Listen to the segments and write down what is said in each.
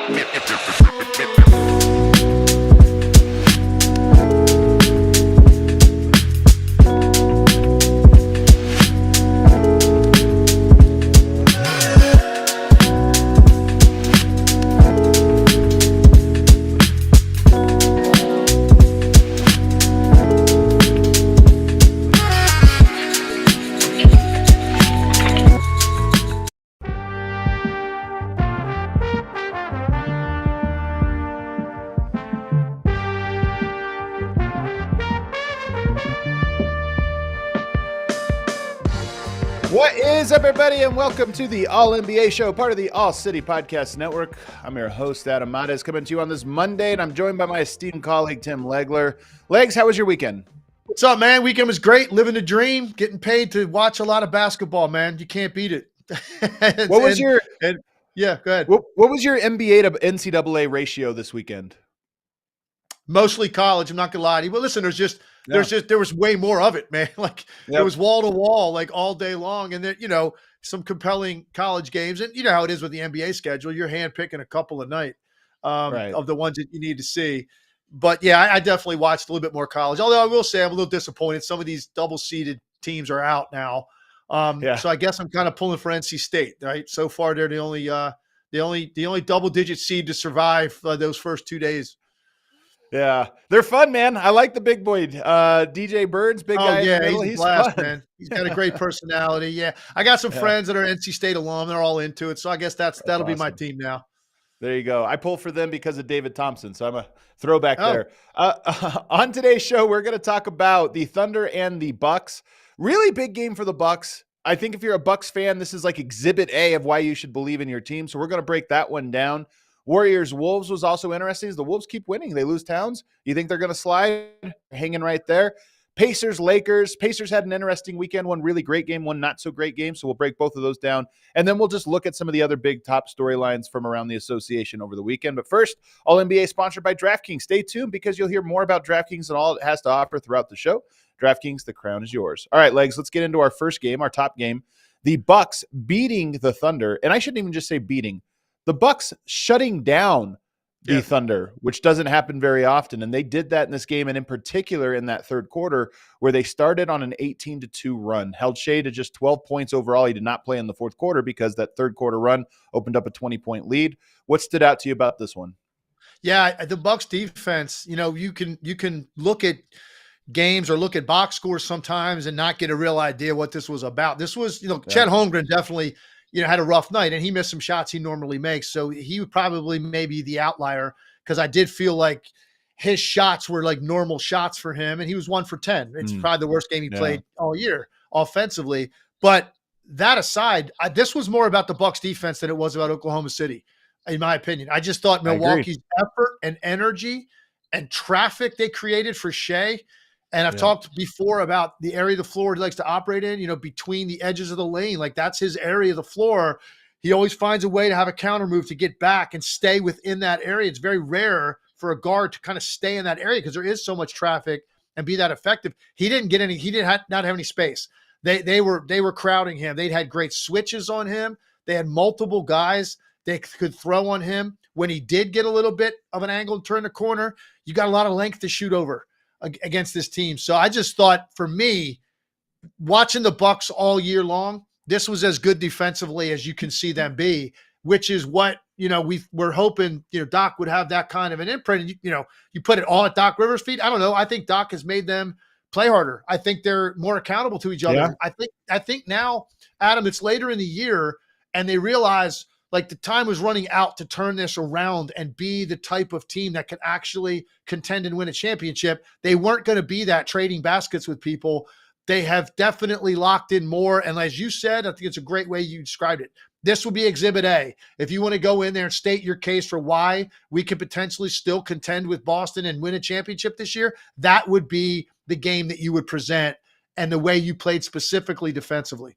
What is up, everybody, and welcome to the All-NBA Show, part of the All-City Podcast Network. I'm your host, Adam Mares, coming to you on this Monday, and I'm joined by my esteemed colleague, Tim Legler. Legs, how was your weekend? What's up, man? Weekend was great. Living the dream. Getting paid to watch a lot of basketball, man. You can't beat it. What was your yeah, go ahead. What was your NBA to NCAA ratio this weekend? Mostly college. I'm not gonna lie to you. But listen, there was way more of it, man. Like It was wall to wall, like all day long, and then some compelling college games. And you know how it is with the NBA schedule. You're handpicking a couple a night of the ones that you need to see. But yeah, I definitely watched a little bit more college. Although I will say I'm a little disappointed. Some of these double-seeded teams are out now. So I guess I'm kind of pulling for NC State, right? So far, they're the only double-digit seed to survive those first 2 days. Yeah, they're fun, man. I like the big boy, DJ Bird's big guy. Yeah, in the middle. he's a blast, fun, man. He's got a great personality. Yeah, I got some friends that are NC State alum. They're all into it, so I guess that'll awesome. Be my team now. There you go. I pull for them because of David Thompson, so I'm a throwback there. On today's show, we're going to talk about the Thunder and the Bucks. Really big game for the Bucks. I think if you're a Bucks fan, this is like Exhibit A of why you should believe in your team. So we're going to break that one down. Warriors-Wolves was also interesting. The Wolves keep winning. They lose Towns. You think they're going to slide? Hanging right there. Pacers-Lakers. Pacers had an interesting weekend. One really great game, one not so great game. So we'll break both of those down. And then we'll just look at some of the other big top storylines from around the association over the weekend. But first, All-NBA sponsored by DraftKings. Stay tuned because you'll hear more about DraftKings and all it has to offer throughout the show. DraftKings, the crown is yours. All right, Legs, let's get into our first game, our top game. The Bucks beating the Thunder. And I shouldn't even just say beating. The Bucks shutting down the Thunder, which doesn't happen very often. And they did that in this game, and in particular in that third quarter where they started on an 18-2 run, held Shea to just 12 points overall. He did not play in the fourth quarter because that third quarter run opened up a 20-point lead. What stood out to you about this one? Yeah, the Bucks defense, you can look at games or look at box scores sometimes and not get a real idea what this was about. This was, Chet Holmgren definitely – had a rough night, and he missed some shots he normally makes. So he would probably maybe the outlier because I did feel like his shots were like normal shots for him, and he was 1 for 10. It's probably the worst game he played all year offensively. But that aside, this was more about the Bucks defense than it was about Oklahoma City, in my opinion. I just thought Milwaukee's effort and energy and traffic they created for Shea. And I've talked before about the area of the floor he likes to operate in, between the edges of the lane. Like that's his area of the floor. He always finds a way to have a counter move to get back and stay within that area. It's very rare for a guard to kind of stay in that area because there is so much traffic and be that effective. He didn't get any. He not have any space. They were crowding him. They'd had great switches on him. They had multiple guys they could throw on him. When he did get a little bit of an angle and turn the corner, you got a lot of length to shoot over against this team. So I just thought, for me, watching the Bucks all year long, this was as good defensively as you can see them be, which is what, we're hoping, Doc would have that kind of an imprint. And, you put it all at Doc Rivers' feet. I don't know. I think Doc has made them play harder. I think they're more accountable to each other. Yeah. I think now, Adam, it's later in the year and they realize like the time was running out to turn this around and be the type of team that can actually contend and win a championship. They weren't going to be that trading baskets with people. They have definitely locked in more. And as you said, I think it's a great way you described it. This will be Exhibit A. If you want to go in there and state your case for why we could potentially still contend with Boston and win a championship this year, that would be the game that you would present and the way you played specifically defensively.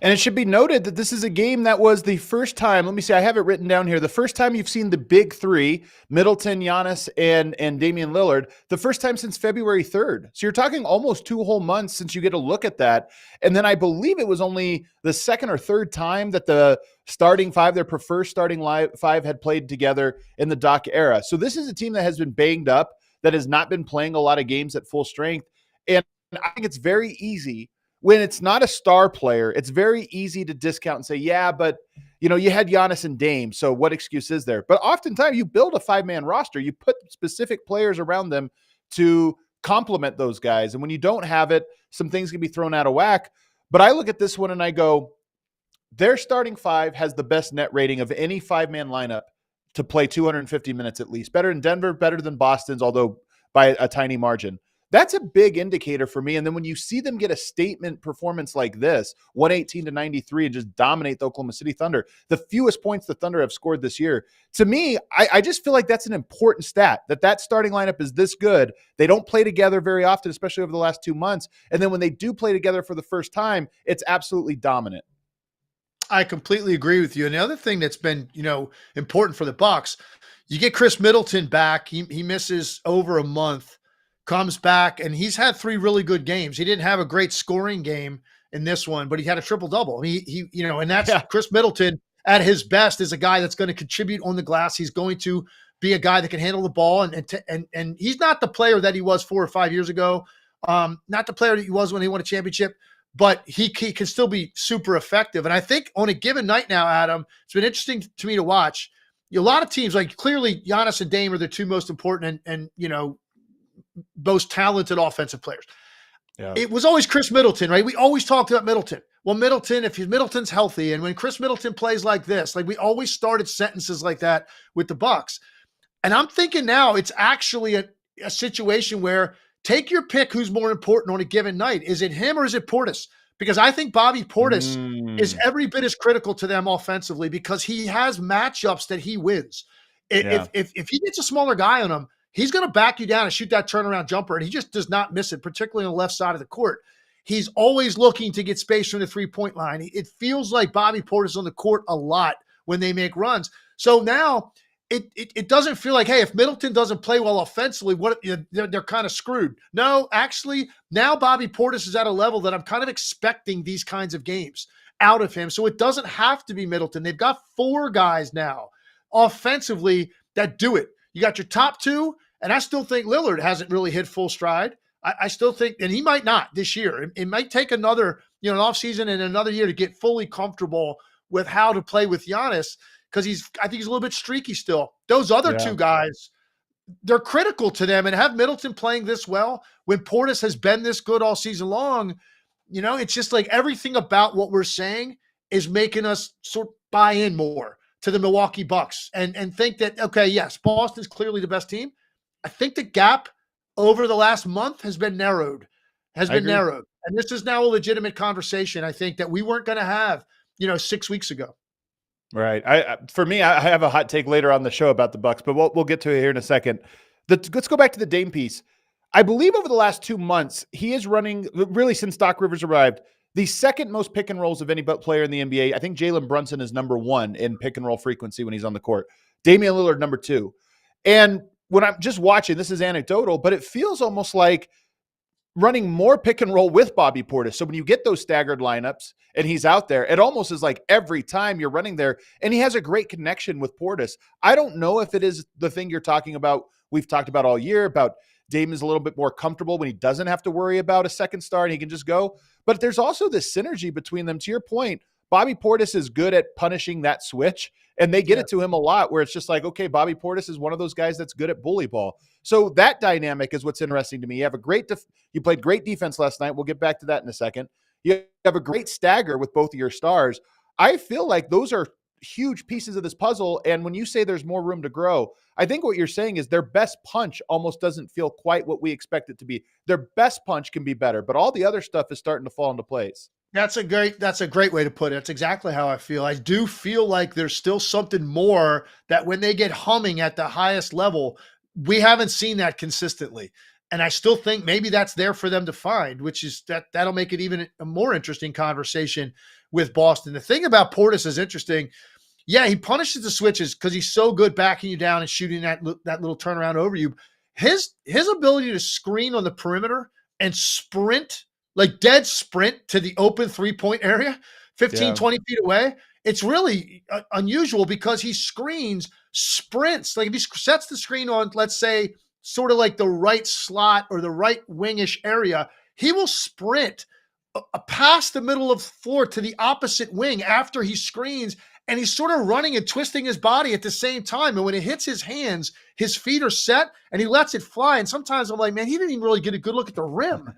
And it should be noted that this is a game that was the first time, let me see, I have it written down here, the first time you've seen the big three, Middleton, Giannis, and Damian Lillard, the first time since February 3rd. So you're talking almost 2 whole months since you get a look at that. And then I believe it was only the second or third time that the starting five, their preferred starting five, had played together in the Doc era. So this is a team that has been banged up, that has not been playing a lot of games at full strength. And I think it's very easy when it's not a star player, it's very easy to discount and say, yeah, but you had Giannis and Dame, so what excuse is there? But oftentimes you build a 5-man roster, you put specific players around them to complement those guys. And when you don't have it, some things can be thrown out of whack. But I look at this one and I go, their starting five has the best net rating of any 5-man lineup to play 250 minutes at least. Better than Denver, better than Boston's, although by a tiny margin. That's a big indicator for me. And then when you see them get a statement performance like this, 118-93, and just dominate the Oklahoma City Thunder, the fewest points the Thunder have scored this year, to me, I just feel like that's an important stat, that starting lineup is this good. They don't play together very often, especially over the last 2 months. And then when they do play together for the first time, it's absolutely dominant. I completely agree with you. And the other thing that's been, important for the Bucks, you get Khris Middleton back. He misses over a month, comes back, and he's had 3 really good games. He didn't have a great scoring game in this one, but he had a triple-double. I mean, and that's Khris Middleton at his best is a guy that's going to contribute on the glass. He's going to be a guy that can handle the ball, and he's not the player that he was 4 or 5 years ago. Not the player that he was when he won a championship, but he can still be super effective. And I think on a given night now, Adam, it's been interesting to me to watch. A lot of teams, like clearly Giannis and Dame are the 2 most important and most talented offensive players. Yeah. It was always Khris Middleton, right? We always talked about Middleton. Well, Middleton, if Middleton's healthy, and when Khris Middleton plays like this, like we always started sentences like that with the Bucks. And I'm thinking now it's actually a situation where take your pick who's more important on a given night. Is it him or is it Portis? Because I think Bobby Portis is every bit as critical to them offensively because he has matchups that he wins. If he gets a smaller guy on him, he's going to back you down and shoot that turnaround jumper, and he just does not miss it, particularly on the left side of the court. He's always looking to get space from the three-point line. It feels like Bobby Portis on the court a lot when they make runs. So now it doesn't feel like, hey, if Middleton doesn't play well offensively, they're kind of screwed. No, actually, now Bobby Portis is at a level that I'm kind of expecting these kinds of games out of him. So it doesn't have to be Middleton. They've got 4 guys now offensively that do it. You got your top 2, and I still think Lillard hasn't really hit full stride. I still think, and he might not this year. It might take another, an offseason and another year to get fully comfortable with how to play with Giannis because I think he's a little bit streaky still. Those other 2 guys, they're critical to them, and have Middleton playing this well when Portis has been this good all season long. It's just like everything about what we're saying is making us sort of buy in more to the Milwaukee Bucks and think that, okay, yes, Boston's clearly the best team. I think the gap over the last month has been narrowed. And this is now a legitimate conversation, I think, that we weren't going to have, 6 weeks ago. Right. For me, I have a hot take later on the show about the Bucks, but we'll get to it here in a second. Let's go back to the Dame piece. I believe over the last 2 months, he is running, really since Doc Rivers arrived, the second most pick and rolls of any player in the NBA. I think Jalen Brunson is number 1 in pick and roll frequency when he's on the court. Damian Lillard, number 2. And when I'm just watching, this is anecdotal, but it feels almost like running more pick and roll with Bobby Portis. So when you get those staggered lineups and he's out there, it almost is like every time you're running there, and he has a great connection with Portis. I don't know if it is the thing you're talking about. We've talked about all year about Dame is a little bit more comfortable when he doesn't have to worry about a second star and he can just go. But there's also this synergy between them. To your point, Bobby Portis is good at punishing that switch, and they get it to him a lot where it's just like, okay, Bobby Portis is one of those guys that's good at bully ball. So that dynamic is what's interesting to me. You have you played great defense last night. We'll get back to that in a second. You have a great stagger with both of your stars. I feel like those are huge pieces of this puzzle. And when you say there's more room to grow, I think what you're saying is their best punch almost doesn't feel quite what we expect it to be. Their best punch can be better, but all the other stuff is starting to fall into place. That's a great way to put it. That's exactly how I feel. I do feel like there's still something more that when they get humming at the highest level, we haven't seen that consistently. And I still think maybe that's there for them to find, which is that'll make it even a more interesting conversation with Boston. The thing about Portis is interesting. Yeah, he punishes the switches because he's so good backing you down and shooting that little turnaround over you. His ability to screen on the perimeter and sprint, like dead sprint to the open 3-point area, 15, 20 feet away, it's really unusual because he sprints. Like if he sets the screen on, let's say, sort of like the right slot or the right wingish area, he will sprint past the middle of the floor to the opposite wing after he screens, and he's sort of running and twisting his body at the same time. And when it hits his hands, his feet are set and he lets it fly. And sometimes I'm like, man, he didn't even really get a good look at the rim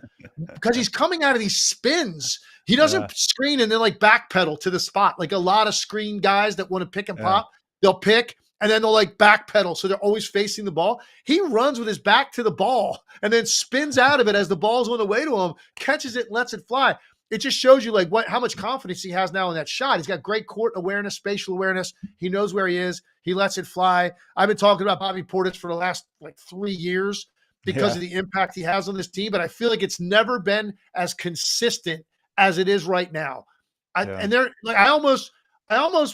because he's coming out of these spins. He doesn't screen and then like backpedal to the spot. Like a lot of screen guys that want to pick and pop, they'll pick and then they'll like backpedal. So they're always facing the ball. He runs with his back to the ball and then spins out of it as the ball's on the way to him, catches it, lets it fly. It just shows you like how much confidence he has now in that shot. He's got great court awareness, spatial awareness. He knows where he is. He lets it fly. I've been talking about Bobby Portis for the last like 3 years because of the impact he has on this team, but I feel like it's never been as consistent as it is right now. And they're like, I almost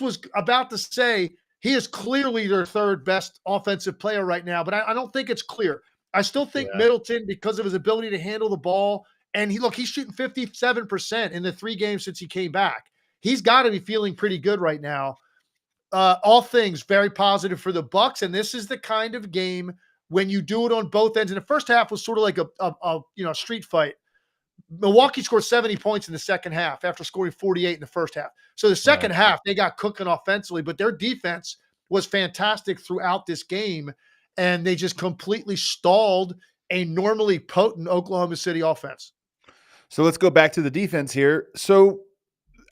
was about to say he is clearly their third best offensive player right now, but I don't think it's clear. I still think Middleton, because of his ability to handle the ball, and he's shooting 57% in the 3 games since he came back. He's got to be feeling pretty good right now. All things very positive for the Bucks, and this is the kind of game when you do it on both ends. And the first half was sort of like a street fight. Milwaukee scored 70 points in the second half after scoring 48 in the first half. So the second half, they got cooking offensively, but their defense was fantastic throughout this game, and they just completely stalled a normally potent Oklahoma City offense. So let's go back to the defense here. So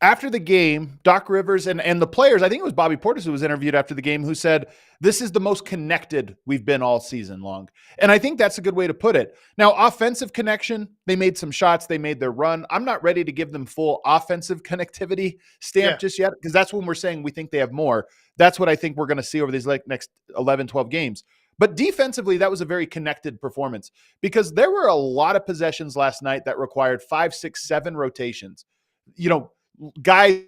after the game, Doc Rivers and the players, I think it was Bobby Portis who was interviewed after the game, who said, this is the most connected we've been all season long. And I think that's a good way to put it. Now, offensive connection, they made some shots, they made their run. I'm not ready to give them full offensive connectivity stamp just yet, because that's when we're saying we think they have more. That's what I think we're going to see over these next 11, 12 games. But defensively, that was a very connected performance because there were a lot of possessions last night that required 5, 6, 7 rotations. Guys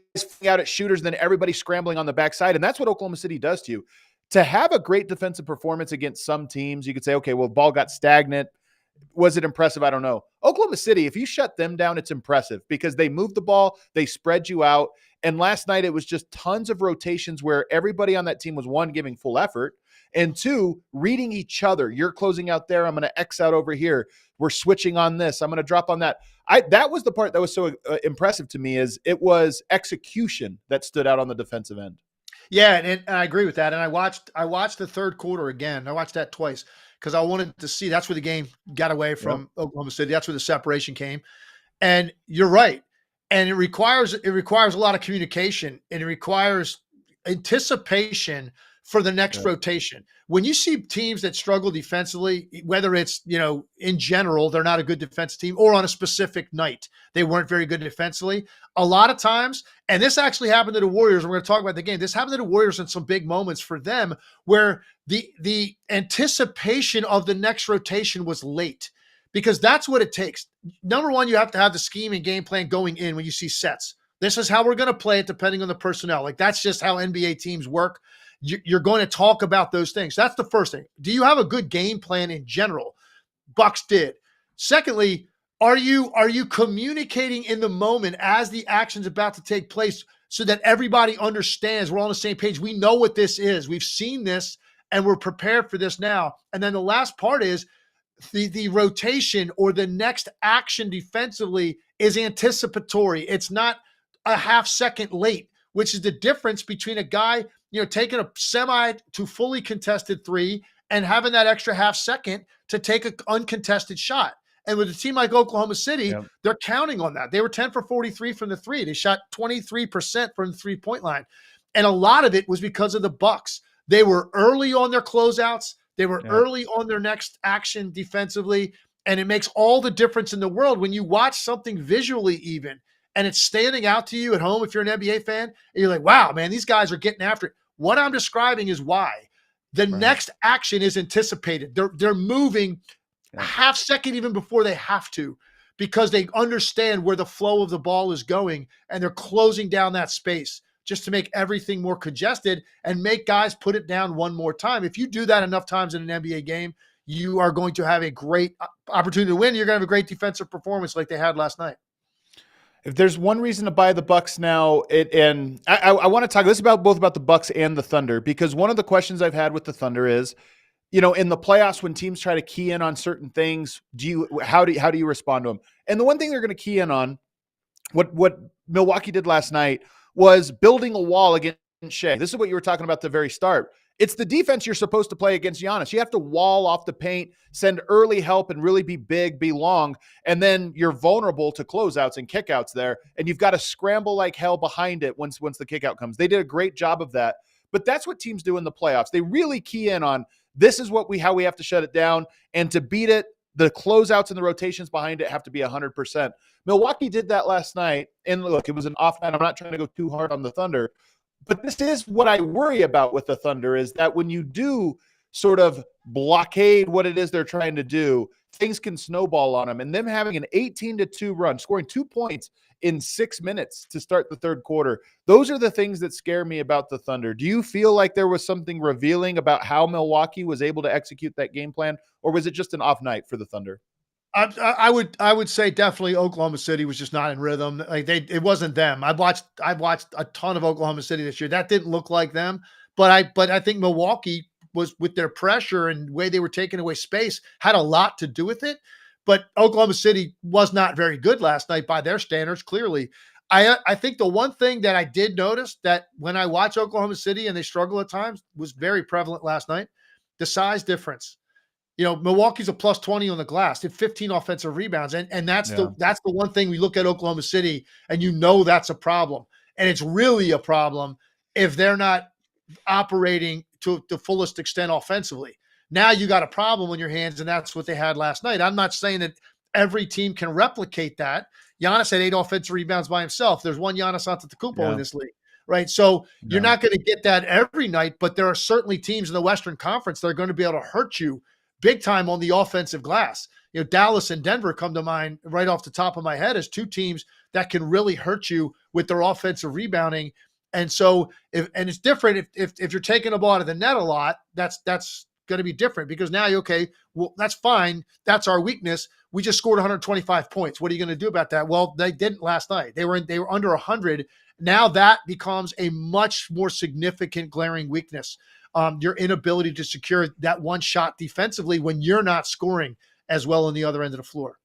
out at shooters, then everybody scrambling on the backside. And that's what Oklahoma City does to you. To have a great defensive performance against some teams, you could say, okay, well, ball got stagnant. Was it impressive? I don't know. Oklahoma City, if you shut them down, it's impressive because they moved the ball, they spread you out. And last night, it was just tons of rotations where everybody on that team was, 1, giving full effort, and 2, reading each other. You're closing out there. I'm going to X out over here. We're switching on this. I'm going to drop on that. That was the part that was so impressive to me, is it was execution that stood out on the defensive end. Yeah, and I agree with that. And I watched the third quarter again. I watched that twice because I wanted to see. That's where the game got away from Oklahoma City. That's where the separation came. And you're right. And it requires a lot of communication, and it requires anticipation for the next rotation. When you see teams that struggle defensively, whether it's, in general, they're not a good defensive team, or on a specific night, they weren't very good defensively. A lot of times, and this actually happened to the Warriors, we're going to talk about the game. This happened to the Warriors in some big moments for them where the anticipation of the next rotation was late, because that's what it takes. Number one, you have to have the scheme and game plan going in when you see sets. This is how we're going to play it depending on the personnel. Like, that's just how NBA teams work. You're going to talk about those things. That's the first thing. Do you have a good game plan in general? Bucks did. Secondly, are you communicating in the moment as the action's about to take place so that everybody understands we're all on the same page? We know what this is. We've seen this, and we're prepared for this now. And then the last part is the rotation or the next action defensively is anticipatory. It's not a half second late, which is the difference between a guy taking a semi to fully contested 3 and having that extra half second to take an uncontested shot. And with a team like Oklahoma City, they're counting on that. They were 10 for 43 from the 3. They shot 23% from the 3-point line. And a lot of it was because of the Bucks. They were early on their closeouts. They were early on their next action defensively. And it makes all the difference in the world when you watch something visually even, and it's standing out to you at home if you're an NBA fan, and you're like, wow, man, these guys are getting after it. What I'm describing is why. The next action is anticipated. They're moving a half second even before they have to, because they understand where the flow of the ball is going, and they're closing down that space just to make everything more congested and make guys put it down one more time. If you do that enough times in an NBA game, you are going to have a great opportunity to win. You're going to have a great defensive performance like they had last night. If there's one reason to buy the Bucks now, and I want to talk this about both about the Bucks and the Thunder, because one of the questions I've had with the Thunder is, in the playoffs when teams try to key in on certain things, how do you respond to them? And the one thing they're going to key in on, what Milwaukee did last night, was building a wall against Shea. This is what you were talking about at the very start. It's the defense you're supposed to play against Giannis. You have to wall off the paint, send early help, and really be big, be long. And then you're vulnerable to closeouts and kickouts there. And you've got to scramble like hell behind it once the kickout comes. They did a great job of that. But that's what teams do in the playoffs. They really key in on this is how we have to shut it down. And to beat it, the closeouts and the rotations behind it have to be 100%. Milwaukee did that last night. And look, it was an off night. I'm not trying to go too hard on the Thunder. But this is what I worry about with the Thunder, is that when you do sort of blockade what it is they're trying to do, things can snowball on them. And them having an 18-2 run, scoring 2 points in 6 minutes to start the third quarter, those are the things that scare me about the Thunder. Do you feel like there was something revealing about how Milwaukee was able to execute that game plan, or was it just an off night for the Thunder? I would say definitely Oklahoma City was just not in rhythm. Like it wasn't them. I've watched a ton of Oklahoma City this year. That didn't look like them. But I think Milwaukee was, with their pressure and the way they were taking away space, had a lot to do with it. But Oklahoma City was not very good last night by their standards, clearly. I think the one thing that I did notice that when I watch Oklahoma City and they struggle at times was very prevalent last night, the size difference. Milwaukee's a plus 20 on the glass, did 15 offensive rebounds. And that's the one thing we look at Oklahoma City and that's a problem. And it's really a problem if they're not operating to the fullest extent offensively. Now you got a problem on your hands, and that's what they had last night. I'm not saying that every team can replicate that. Giannis had 8 offensive rebounds by himself. There's one Giannis Antetokounmpo in this league, right? So you're not going to get that every night, but there are certainly teams in the Western Conference that are going to be able to hurt you big time on the offensive glass. Dallas and Denver come to mind right off the top of my head as two teams that can really hurt you with their offensive rebounding. And so, it's different if you're taking the ball out of the net a lot. That's going to be different, because now that's fine. That's our weakness. We just scored 125 points. What are you going to do about that? Well, they didn't last night. They were under 100. Now that becomes a much more significant glaring weakness. Your inability to secure that one shot defensively when you're not scoring as well on the other end of the floor.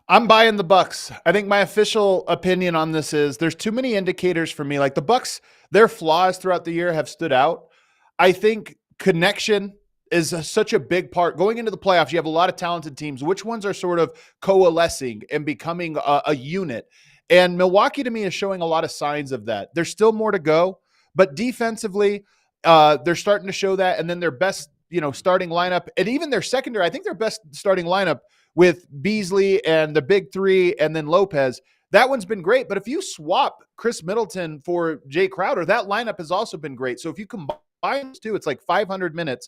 I'm buying the Bucks. I think my official opinion on this is there's too many indicators for me. Like the Bucks, their flaws throughout the year have stood out. I think connection is such a big part. Going into the playoffs, you have a lot of talented teams. Which ones are sort of coalescing and becoming a unit? And Milwaukee, to me, is showing a lot of signs of that. There's still more to go, but defensively, they're starting to show that. And then their best, starting lineup, and even their secondary, I think their best starting lineup with Beasley and the big three and then Lopez, that one's been great. But if you swap Khris Middleton for Jay Crowder, that lineup has also been great. So if you combine those two, it's like 500 minutes.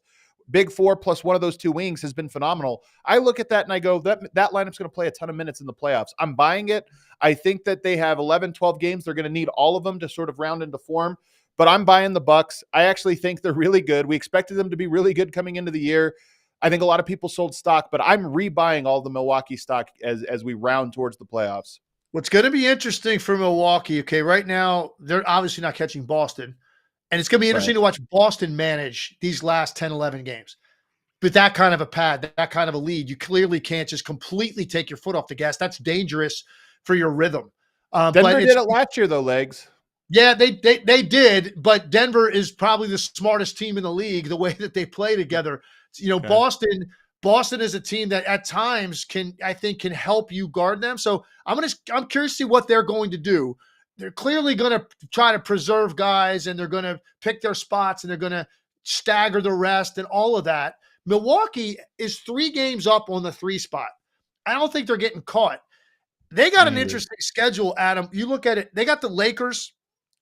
Big four plus one of those two wings has been phenomenal. I look at that and I go, that lineup's going to play a ton of minutes in the playoffs. I'm buying it. I think that they have 11, 12 games. They're going to need all of them to sort of round into form. But I'm buying the Bucks. I actually think they're really good. We expected them to be really good coming into the year. I think a lot of people sold stock, but I'm rebuying all the Milwaukee stock as we round towards the playoffs. What's going to be interesting for Milwaukee, okay, right now, they're obviously not catching Boston. And it's going to be interesting to watch Boston manage these last 10, 11 games. But that kind of a pad, that kind of a lead, you clearly can't just completely take your foot off the gas. That's dangerous for your rhythm. Denver did it last year, though, Legs. Yeah, they did, but Denver is probably the smartest team in the league, the way that they play together. Okay. Boston is a team that at times can help you guard them. So I'm curious to see what they're going to do. They're clearly going to try to preserve guys, and they're going to pick their spots, and they're going to stagger the rest and all of that. Milwaukee is 3 games up on the 3 spot. I don't think they're getting caught. They got an interesting schedule, Adam. You look at it. They got the Lakers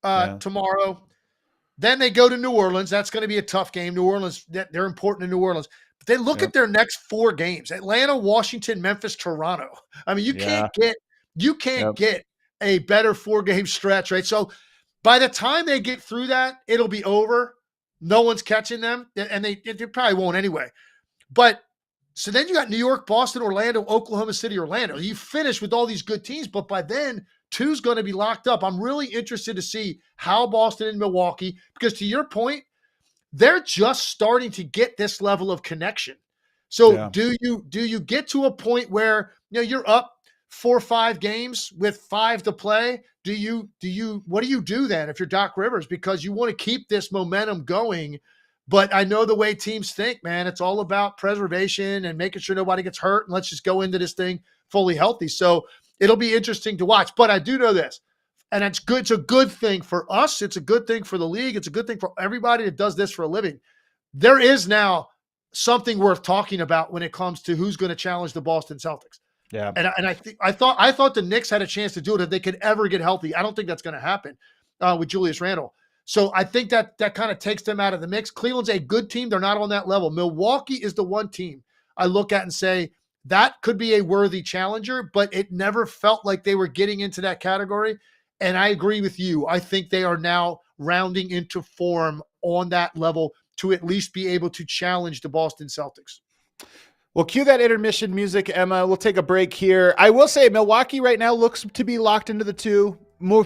tomorrow. Then they go to New Orleans. That's going to be a tough game. New Orleans, they're important in New Orleans. They look at their next 4 games: Atlanta, Washington, Memphis, Toronto. I mean, you can't get a better 4-game stretch, right? So by the time they get through that, it'll be over. No one's catching them, and they probably won't anyway. But so then you got New York, Boston, Orlando, Oklahoma City, Orlando. You finish with all these good teams, but by then 2's going to be locked up. I'm really interested to see how Boston and Milwaukee, because to your point, they're just starting to get this level of connection. So do you get to a point where you're up 4 or 5 games with 5 to play? What do you do then if you're Doc Rivers? Because you want to keep this momentum going. But I know the way teams think, man, it's all about preservation and making sure nobody gets hurt. And let's just go into this thing fully healthy. So it'll be interesting to watch. But I do know this, and it's good. It's a good thing for us. It's a good thing for the league. It's a good thing for everybody that does this for a living. There is now something worth talking about when it comes to who's going to challenge the Boston Celtics. Yeah. And I thought the Knicks had a chance to do it if they could ever get healthy. I don't think that's going to happen with Julius Randle. So I think that kind of takes them out of the mix. Cleveland's a good team. They're not on that level. Milwaukee is the one team I look at and say that could be a worthy challenger, but it never felt like they were getting into that category. And I agree with you. I think they are now rounding into form on that level to at least be able to challenge the Boston Celtics. Well, cue that intermission music, Emma. We'll take a break here. I will say Milwaukee right now looks to be locked into the 2,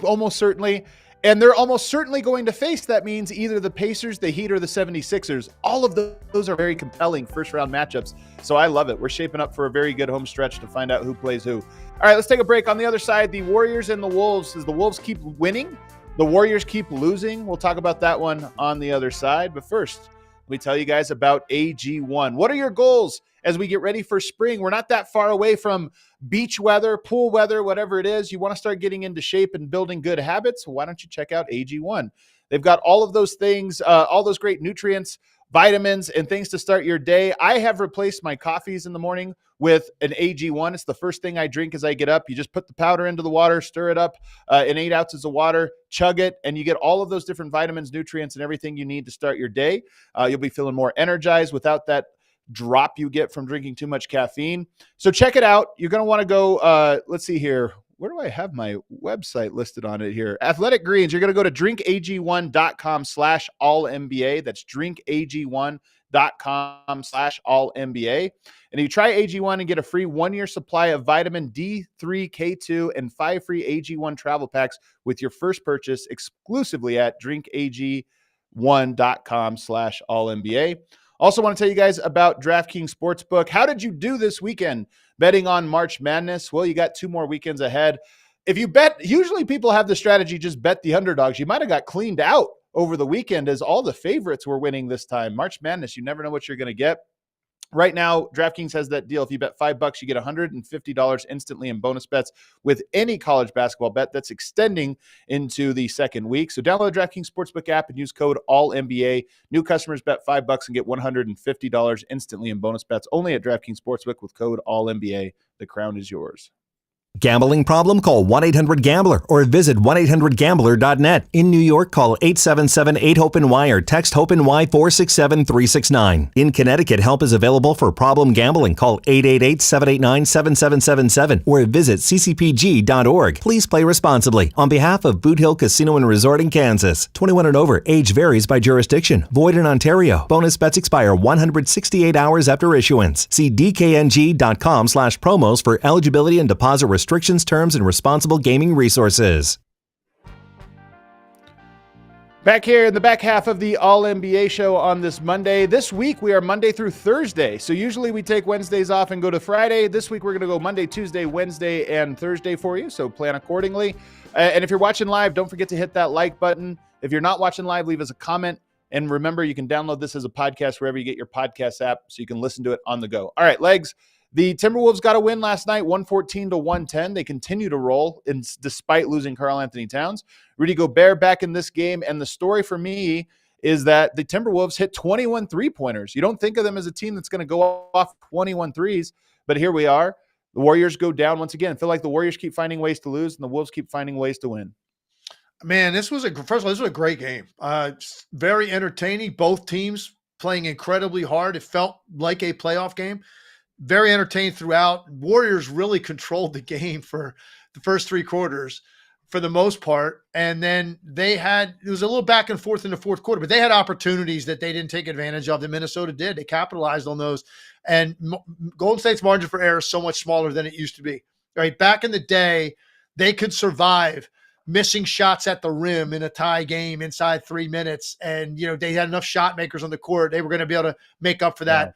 almost certainly. And they're almost certainly going to face, that means, either the Pacers, the Heat, or the 76ers. All of those are very compelling first-round matchups. So I love it. We're shaping up for a very good home stretch to find out who plays who. All right, let's take a break. On the other side, the Warriors and the Wolves. As the Wolves keep winning, the Warriors keep losing. We'll talk about that one on the other side. But first, let me tell you guys about AG1. What are your goals as we get ready for spring? We're not that far away from beach weather, pool weather, whatever it is. You want to start getting into shape and building good habits? Why don't you check out AG1? They've got all of those things, all those great nutrients, vitamins, and things to start your day. I have replaced my coffees in the morning with an AG1. It's the first thing I drink as I get up. You just put the powder into the water, stir it up in 8 ounces of water, chug it, and you get all of those different vitamins, nutrients, and everything you need to start your day. You'll be feeling more energized without that drop you get from drinking too much caffeine. So check it out. You're going to want to go, let's see here. Where do I have my website listed on it here? Athletic Greens. You're going to go to drinkag1.com/allNBA. That's drinkag1.com/allNBA. And you try AG1 and get a free 1-year supply of vitamin D3, K2, and 5 free AG1 travel packs with your first purchase exclusively at drinkag1.com/allNBA. Also want to tell you guys about DraftKings Sportsbook. How did you do this weekend betting on March Madness? Well, you got 2 more weekends ahead. If you bet, usually people have the strategy, just bet the underdogs. You might have got cleaned out over the weekend as all the favorites were winning this time. March Madness, you never know what you're going to get. Right now, DraftKings has that deal. If you bet $5, you get $150 instantly in bonus bets with any college basketball bet. That's extending into the second week. So download the DraftKings Sportsbook app and use code ALLNBA. New customers bet $5 and get $150 instantly in bonus bets only at DraftKings Sportsbook with code ALLNBA. The crown is yours. Gambling problem? Call 1-800-GAMBLER or visit 1-800-GAMBLER.net. In New York, call 877-8-HOPE-NY or text HOPE-NY 467-369. In Connecticut, help is available for problem gambling. Call 888-789-7777 or visit ccpg.org. Please play responsibly. On behalf of Boot Hill Casino and Resort in Kansas, 21 and over, age varies by jurisdiction. Void in Ontario. Bonus bets expire 168 hours after issuance. See dkng.com/promos for eligibility and deposit restrictions, terms, and responsible gaming resources. Back here in the back half of the All-NBA show on this Monday. This week, we are Monday through Thursday. So usually we take Wednesdays off and go to Friday. This week, we're going to go Monday, Tuesday, Wednesday, and Thursday for you. So plan accordingly. And if you're watching live, don't forget to hit that like button. If you're not watching live, leave us a comment. And remember, you can download this as a podcast wherever you get your podcast app so you can listen to it on the go. All right, Legs. The Timberwolves got a win last night, 114-110. They continue to roll despite losing Karl Anthony Towns. Rudy Gobert back in this game, and the story for me is that the Timberwolves hit 21 three-pointers. You don't think of them as a team that's going to go off 21 threes, but here we are. The Warriors go down once again. I feel like the Warriors keep finding ways to lose, and the Wolves keep finding ways to win. Man, first of all, this was a great game. Very entertaining. Both teams playing incredibly hard. It felt like a playoff game. Very entertained throughout. Warriors really controlled the game for the first three quarters for the most part. And then it was a little back and forth in the fourth quarter, but they had opportunities that they didn't take advantage of that Minnesota did. They capitalized on those. And Golden State's margin for error is so much smaller than it used to be. Right? Back in the day, they could survive missing shots at the rim in a tie game inside 3 minutes. And, they had enough shot makers on the court. They were going to be able to make up for that,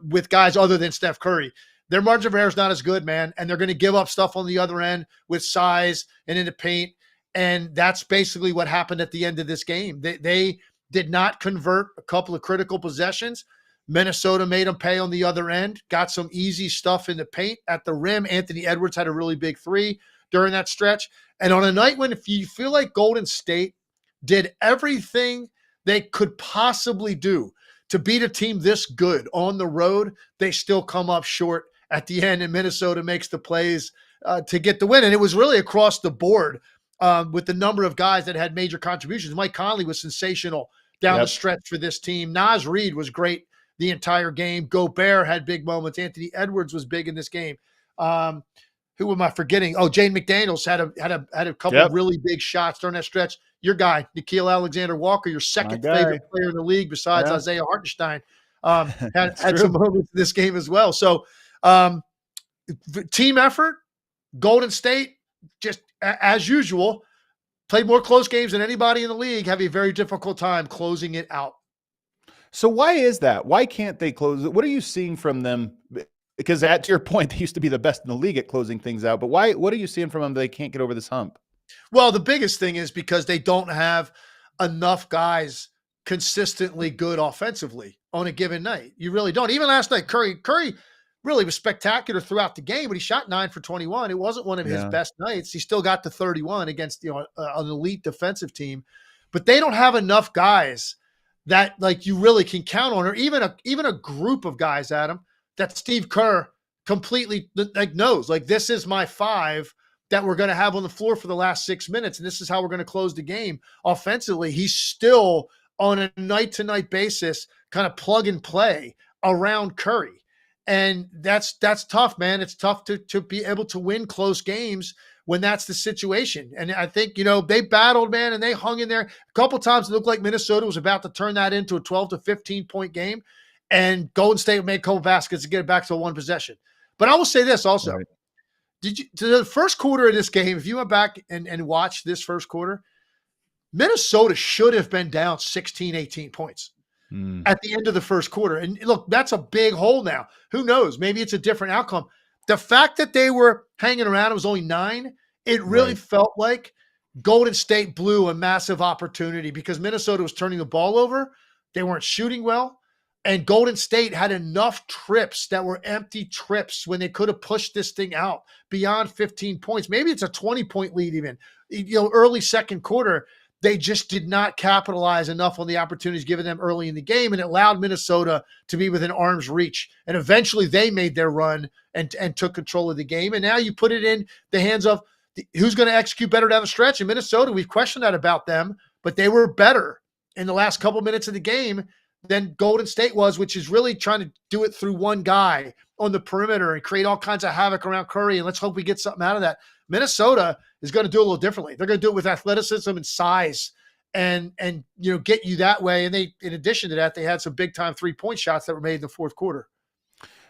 with guys other than Steph Curry. Their margin of error is not as good, man. And they're going to give up stuff on the other end with size and in the paint. And that's basically what happened at the end of this game. They did not convert a couple of critical possessions. Minnesota made them pay on the other end, got some easy stuff in the paint at the rim. Anthony Edwards had a really big three during that stretch. And on a night when, if you feel like Golden State did everything they could possibly do to beat a team this good on the road, they still come up short at the end, and Minnesota makes the plays to get the win. And it was really across the board with the number of guys that had major contributions. Mike Conley was sensational down the stretch for this team. Naz Reid was great the entire game. Gobert had big moments. Anthony Edwards was big in this game. Who am I forgetting? Oh, Jane McDaniels had a couple of really big shots during that stretch. Your guy, Nickeil Alexander-Walker, your second favorite player in the league besides Isaiah Hartenstein, had some moments in this game as well. So team effort, Golden State, just as usual, played more close games than anybody in the league, have a very difficult time closing it out. So why is that? Why can't they close it? What are you seeing from them? Because to your point, they used to be the best in the league at closing things out. But why? What are you seeing from them that they can't get over this hump? Well, the biggest thing is because they don't have enough guys consistently good offensively on a given night. You really don't. Even last night, Curry really was spectacular throughout the game, but he shot 9 for 21. It wasn't one of his best nights. He still got to 31 against an elite defensive team. But they don't have enough guys that you really can count on, or even a group of guys, Adam, that Steve Kerr completely knows. This is my 5 that we're going to have on the floor for the last 6 minutes, and this is how we're going to close the game. Offensively, he's still on a night-to-night basis kind of plug and play around Curry. And that's tough, man. It's tough to be able to win close games when that's the situation. And I think, they battled, man, and they hung in there. A couple times it looked like Minnesota was about to turn that into a 12 to 15-point game, and Golden State made a couple baskets to get it back to a one possession. But I will say this also. Right. To the first quarter of this game, if you went back and watched this first quarter, Minnesota should have been down 16, 18 points at the end of the first quarter. And look, that's a big hole now. Who knows? Maybe it's a different outcome. The fact that they were hanging around, it was only 9, it really felt like Golden State blew a massive opportunity because Minnesota was turning the ball over. They weren't shooting well. And Golden State had enough trips that were empty trips when they could have pushed this thing out beyond 15 points. Maybe it's a 20-point lead even. Early second quarter, they just did not capitalize enough on the opportunities given them early in the game, and it allowed Minnesota to be within arm's reach. And eventually they made their run and took control of the game. And now you put it in the hands of who's going to execute better down the stretch. In Minnesota, we've questioned that about them, but they were better in the last couple minutes of the game than Golden State was, which is really trying to do it through one guy on the perimeter and create all kinds of havoc around Curry. And let's hope we get something out of that. Minnesota is going to do a little differently. They're going to do it with athleticism and size and get you that way. And they, in addition to that, they had some big time 3-point shots that were made in the fourth quarter.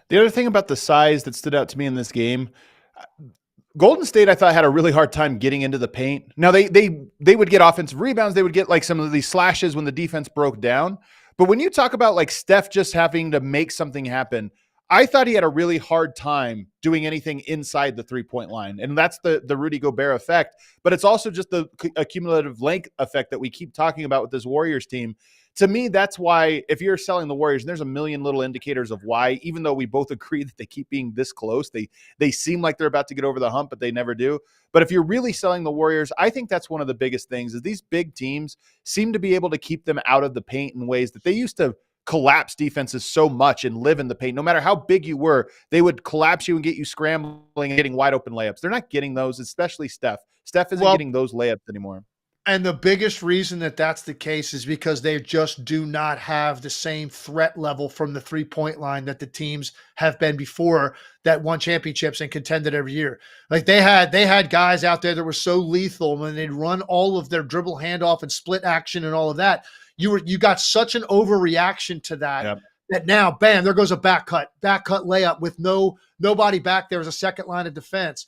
The other thing about the size that stood out to me in this game, Golden State, I thought, had a really hard time getting into the paint. Now they would get offensive rebounds. They would get some of these slashes when the defense broke down. But when you talk about Steph just having to make something happen, I thought he had a really hard time doing anything inside the 3-point line. And that's the Rudy Gobert effect. But it's also just the accumulative length effect that we keep talking about with this Warriors team. To me, that's why if you're selling the Warriors, and there's a million little indicators of why, even though we both agree that they keep being this close, they seem like they're about to get over the hump, but they never do. But if you're really selling the Warriors, I think that's one of the biggest things is these big teams seem to be able to keep them out of the paint in ways that they used to collapse defenses so much and live in the paint. No matter how big you were, they would collapse you and get you scrambling and getting wide open layups. They're not getting those, especially Steph. Steph isn't getting those layups anymore. And the biggest reason that that's the case is because they just do not have the same threat level from the 3-point line that the teams have been before that won championships and contended every year. Like they had guys out there that were so lethal when they'd run all of their dribble handoff and split action and all of that. You got such an overreaction to that. Yep. That now, bam, there goes a back cut layup with nobody back there as a second line of defense.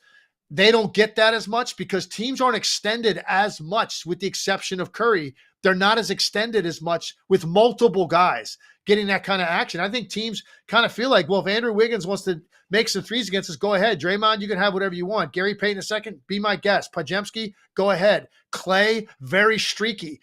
They don't get that as much because teams aren't extended as much, with the exception of Curry. They're not as extended as much with multiple guys getting that kind of action. I think teams kind of feel like, well, if Andrew Wiggins wants to make some threes against us, go ahead. Draymond, you can have whatever you want. Gary Payton a second, be my guest. Pajemski, go ahead. Clay, very streaky.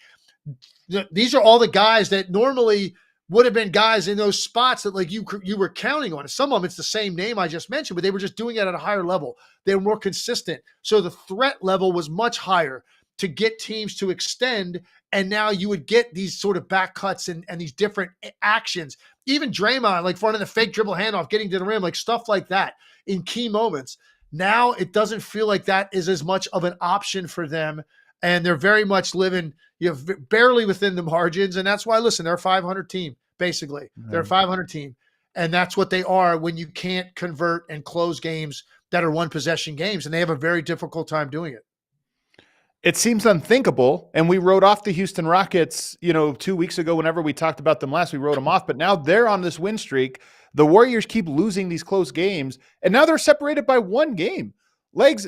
These are all the guys that normally would have been guys in those spots that like you were counting on. Some of them, it's the same name I just mentioned, but they were just doing it at a higher level. They were more consistent. So the threat level was much higher to get teams to extend. And now you would get these sort of back cuts and these different actions. Even Draymond, like running the fake dribble handoff, getting to the rim, like stuff like that in key moments. Now it doesn't feel like that is as much of an option for them. And they're very much living, barely within the margins. And that's why, listen, they're a 500 team, basically. They're a 500 team. And that's what they are when you can't convert and close games that are one-possession games. And they have a very difficult time doing it. It seems unthinkable. And we wrote off the Houston Rockets, 2 weeks ago, whenever we talked about them last, we wrote them off. But now they're on this win streak. The Warriors keep losing these close games. And now they're separated by one game. Legs,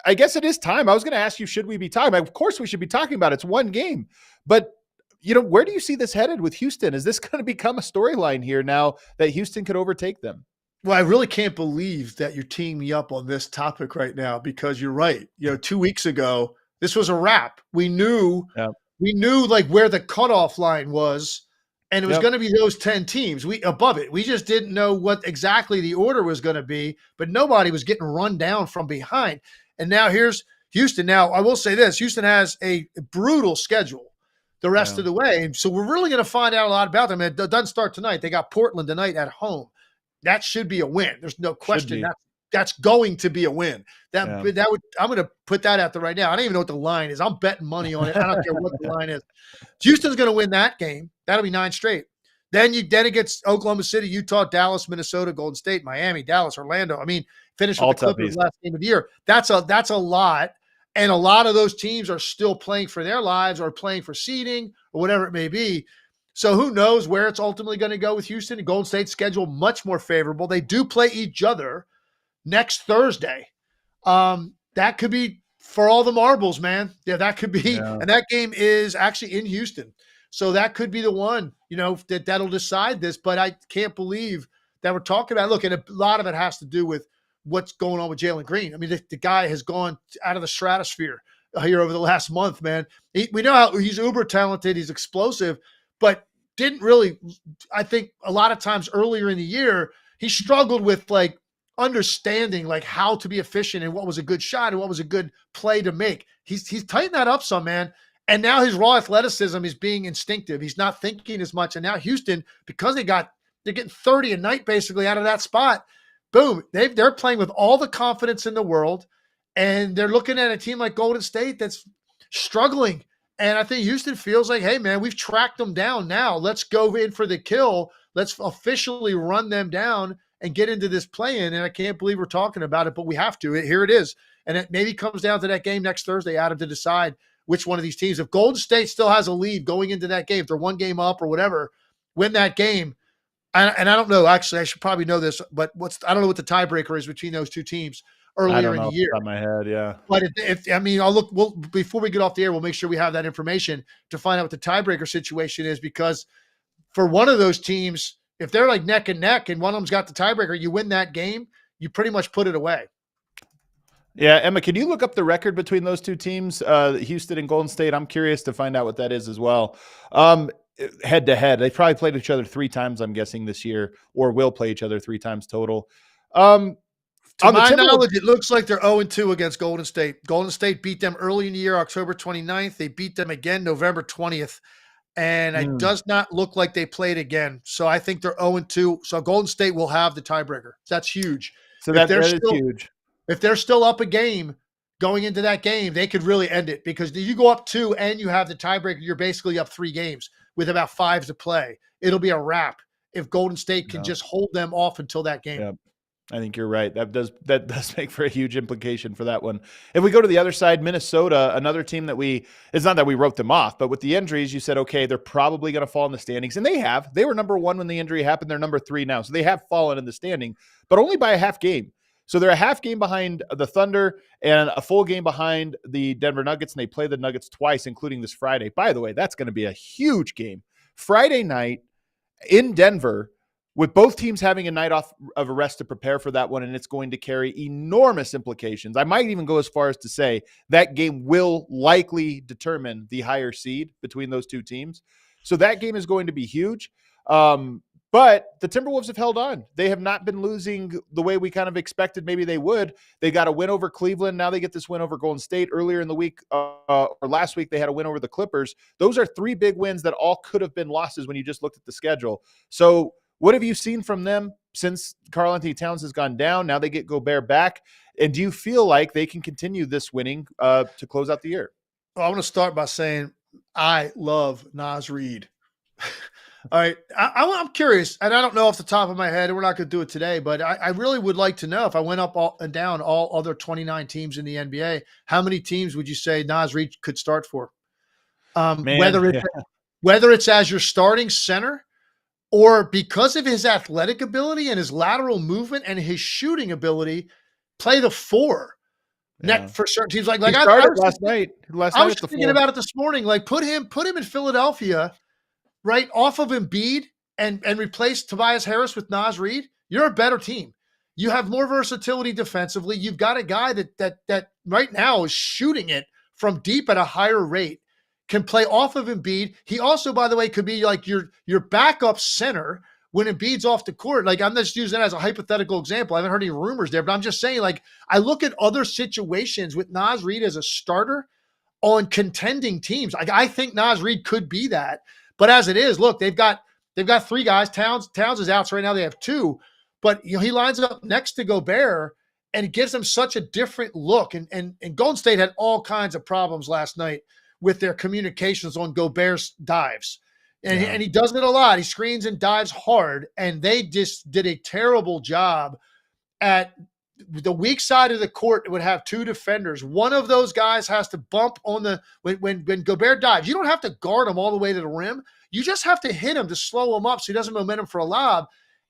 I guess it is time. I was going to ask you, should we be talking? Of course we should be talking about it. It's one game. But, where do you see this headed with Houston? Is this going to become a storyline here now that Houston could overtake them? Well, I really can't believe that you're teeing me up on this topic right now because you're right. 2 weeks ago, this was a wrap. We knew like where the cutoff line was, and it was going to be those 10 teams above it. We just didn't know what exactly the order was going to be, but nobody was getting run down from behind. And now here's Houston. Now, I will say this. Houston has a brutal schedule the rest of the way. And so we're really going to find out a lot about them. It doesn't start tonight. They got Portland tonight at home. That should be a win. There's no question. That's going to be a win. I'm going to put that out there right now. I don't even know what the line is. I'm betting money on it. I don't care what the line is. Houston's going to win that game. That'll be 9 straight. Then it gets Oklahoma City, Utah, Dallas, Minnesota, Golden State, Miami, Dallas, Orlando. I mean, finish with the Clippers last game of the year. That's a lot. And a lot of those teams are still playing for their lives or playing for seeding or whatever it may be. So who knows where it's ultimately going to go with Houston. And Golden State's schedule much more favorable. They do play each other next Thursday. That could be for all the marbles, man. Yeah, that could be. Yeah. And that game is actually in Houston. So that could be the one, that'll decide this. But I can't believe that we're talking about. Look, and a lot of it has to do with what's going on with Jalen Green. I mean, the guy has gone out of the stratosphere here over the last month, man. We know how he's uber talented. He's explosive, but didn't really, I think a lot of times earlier in the year, he struggled with like understanding like how to be efficient and what was a good shot and what was a good play to make. He's tightened that up some, man. And now his raw athleticism is being instinctive. He's not thinking as much. And now Houston, because they're getting 30 a night basically out of that spot. Boom. They're playing with all the confidence in the world. And they're looking at a team like Golden State that's struggling. And I think Houston feels like, hey, man, we've tracked them down now. Let's go in for the kill. Let's officially run them down and get into this play-in. And I can't believe we're talking about it, but we have to. Here it is. And it maybe comes down to that game next Thursday, Adam, to decide which one of these teams. If Golden State still has a lead going into that game, if they're one game up or whatever, win that game. And I don't know, actually, I should probably know this, but I don't know what the tiebreaker is between those two teams earlier in the year. Off my head, yeah. But I'll look. Before we get off the air, we'll make sure we have that information to find out what the tiebreaker situation is. Because for one of those teams, if they're like neck and neck, and one of them's got the tiebreaker, you win that game, you pretty much put it away. Yeah, Emma, can you look up the record between those two teams, Houston and Golden State? I'm curious to find out what that is as well. Head to head, they probably played each other 3 times, I'm guessing, this year, or will play each other 3 times total. To my knowledge, it looks like they're 0-2 against Golden State. Golden State beat them early in the year, October 29th. They beat them again November 20th. And it does not look like they played again. So I think they're 0-2. So Golden State will have the tiebreaker. That's huge. So that is huge. If they're still up a game, going into that game, they could really end it because if you go up 2 and you have the tiebreaker, you're basically up 3 games with about 5 to play. It'll be a wrap if Golden State can just hold them off until that game. Yeah. I think you're right. That does make for a huge implication for that one. If we go to the other side, Minnesota, another team that it's not that we wrote them off, but with the injuries, you said, okay, they're probably going to fall in the standings. And they have. They were number 1 when the injury happened. They're number 3 now. So they have fallen in the standing, but only by a half game. So they're a half game behind the Thunder and a full game behind the Denver Nuggets. And they play the Nuggets twice, including this Friday. By the way, that's going to be a huge game. Friday night in Denver, with both teams having a night off of a rest to prepare for that one, and it's going to carry enormous implications. I might even go as far as to say that game will likely determine the higher seed between those two teams. So that game is going to be huge. But the Timberwolves have held on. They have not been losing the way we kind of expected maybe they would. They got a win over Cleveland. Now they get this win over Golden State. Earlier in the week or last week, they had a win over the Clippers. Those are 3 big wins that all could have been losses when you just looked at the schedule. So what have you seen from them since Karl-Anthony Towns has gone down? Now they get Gobert back. And do you feel like they can continue this winning to close out the year? Well, I want to start by saying I love Naz Reid. All right. I'm curious, and I don't know off the top of my head, and we're not going to do it today, but I really would like to know if I went up and down all other 29 teams in the NBA, how many teams would you say Naz Reid could start for? Whether it's as your starting center or because of his athletic ability and his lateral movement and his shooting ability, play the 4. Net for certain teams. Like I was last night. I was thinking about it this morning. Like put him in Philadelphia, right off of Embiid and replace Tobias Harris with Naz Reid. You're a better team. You have more versatility defensively. You've got a guy that right now is shooting it from deep at a higher rate, can play off of Embiid. He also, by the way, could be like your backup center when Embiid's off the court. Like I'm just using that as a hypothetical example. I haven't heard any rumors there, but I'm just saying, like, I look at other situations with Naz Reid as a starter on contending teams. I think Naz Reid could be that. But as it is, look, they've got 3 guys. Towns is out, so right now they have 2. But he lines up next to Gobert, and it gives them such a different look. And Golden State had all kinds of problems last night with their communications on Gobert's dives. And he does it a lot. He screens and dives hard, and they just did a terrible job at the weak side of the court. It would have 2 defenders. One of those guys has to bump on when Gobert dives. You don't have to guard him all the way to the rim. You just have to hit him to slow him up so he doesn't momentum for a lob.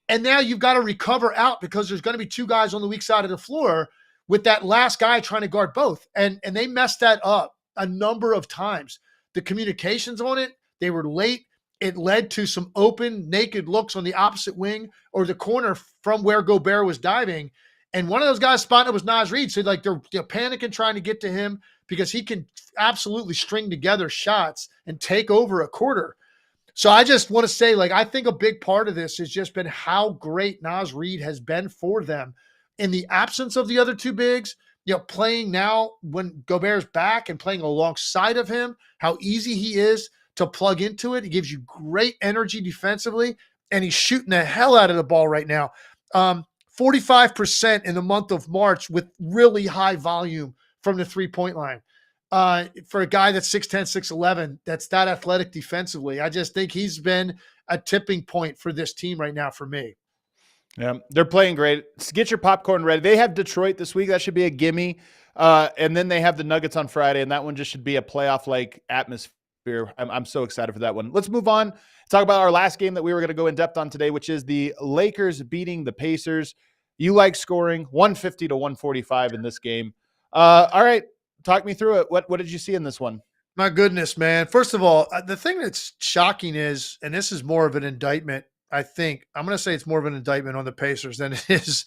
And now you've got to recover out because there's going to be 2 guys on the weak side of the floor with that last guy trying to guard both. And they messed that up a number of times. The communications on it, they were late. It led to some open, naked looks on the opposite wing or the corner from where Gobert was diving. And one of those guys spotted was Naz Reid. So like they're panicking trying to get to him because he can absolutely string together shots and take over a quarter. So I just want to say, like, I think a big part of this has just been how great Naz Reid has been for them in the absence of the other 2 bigs. Playing now when Gobert's back and playing alongside of him, how easy he is to plug into it. He gives you great energy defensively, and he's shooting the hell out of the ball right now. 45% in the month of March with really high volume from the 3-point line. For a guy that's 6'10", 6'11", that's that athletic defensively, I just think he's been a tipping point for this team right now for me. Yeah, they're playing great. Get your popcorn ready. They have Detroit this week. That should be a gimme. And then they have the Nuggets on Friday, and that one just should be a playoff-like atmosphere. I'm so excited for that one. Let's move on. Talk about our last game that we were going to go in depth on today, which is the Lakers beating the Pacers. You like scoring 150 to 145 in this game. All right, talk me through it. What did you see in this one? My goodness, man. First of all, the thing that's shocking is, and this is more of an indictment, I think, I'm going to say it's more of an indictment on the Pacers than it is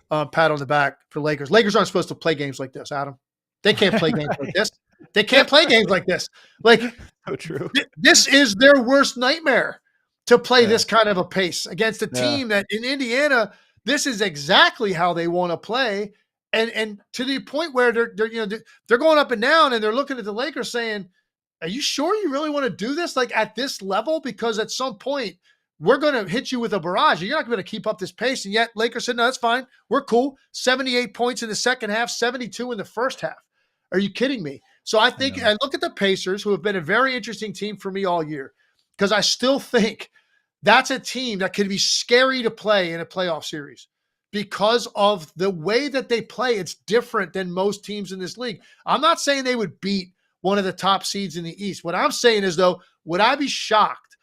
pat on the back for Lakers. Lakers aren't supposed to play games like this, Adam. They can't play games like this. They can't play games like this. Like, so true. This is their worst nightmare to play this kind of a pace against a team that in Indiana, this is exactly how they want to play. And to the point where they're going up and down and they're looking at the Lakers saying, are you sure you really want to do this like at this level? Because at some point we're going to hit you with a barrage. You're not going to keep up this pace. And yet Lakers said, no, that's fine. We're cool. 78 points in the second half, 72 in the first half. Are you kidding me? So I think I look at the Pacers, who have been a very interesting team for me all year, because I still think that's a team that could be scary to play in a playoff series because of the way that they play. It's different than most teams in this league. I'm not saying they would beat one of the top seeds in the East. What I'm saying is, though, would I be shocked?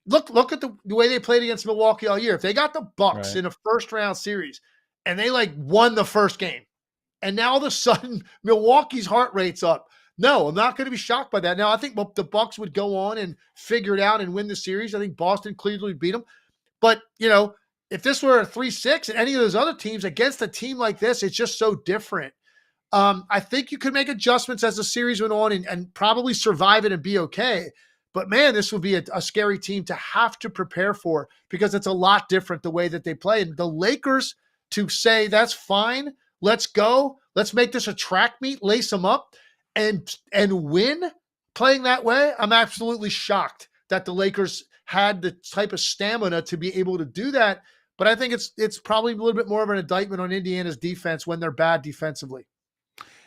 Look at the way they played against Milwaukee all year. If they got the Bucks in a first-round series and they, won the first game, and now all of a sudden Milwaukee's heart rate's up, no, I'm not going to be shocked by that. Now, I think the Bucks would go on and figure it out and win the series. I think Boston clearly would beat them. But, if this were a 3-6 and any of those other teams against a team like this, it's just so different. I think you could make adjustments as the series went on and probably survive it and be okay. But, man, this would be a scary team to have to prepare for because it's a lot different the way that they play. And the Lakers to say, that's fine, let's go, let's make this a track meet, lace them up, and win playing that way, I'm absolutely shocked that the Lakers had the type of stamina to be able to do that. But I think it's probably a little bit more of an indictment on Indiana's defense when they're bad defensively.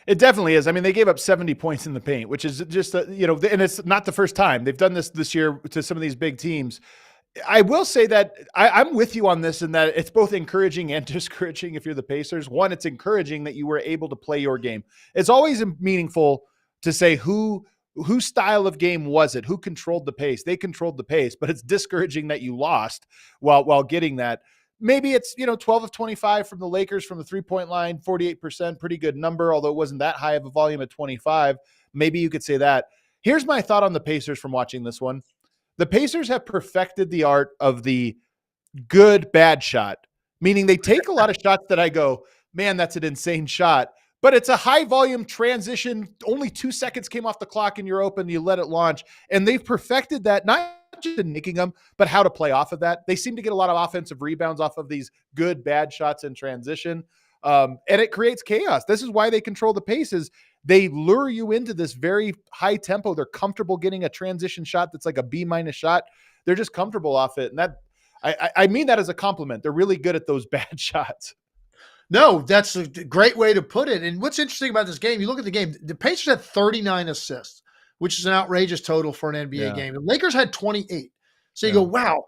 It definitely is. I mean, they gave up 70 points in the paint, which is just, and it's not the first time. They've done this year to some of these big teams. I will say that I'm with you on this in that it's both encouraging and discouraging if you're the Pacers. One, it's encouraging that you were able to play your game. It's always meaningful to say whose style of game was it? Who controlled the pace? They controlled the pace, but it's discouraging that you lost while getting that. Maybe it's, 12 of 25 from the Lakers from the 3-point line, 48%, pretty good number, although it wasn't that high of a volume at 25. Maybe you could say that. Here's my thought on the Pacers from watching this one. The Pacers have perfected the art of the good, bad shot, meaning they take a lot of shots that I go, man, that's an insane shot, but it's a high volume transition. Only 2 seconds came off the clock and you're open, you let it launch. And they've perfected that, not just in making them, but how to play off of that. They seem to get a lot of offensive rebounds off of these good, bad shots in transition. And it creates chaos. This is why they control the paces. They lure you into this very high tempo. They're comfortable getting a transition shot that's like a B- shot. They're just comfortable off it. And that I mean that as a compliment. They're really good at those bad shots. No, that's a great way to put it. And what's interesting about this game, you look at the game, the Pacers had 39 assists, which is an outrageous total for an NBA game. The Lakers had 28. So you go, wow,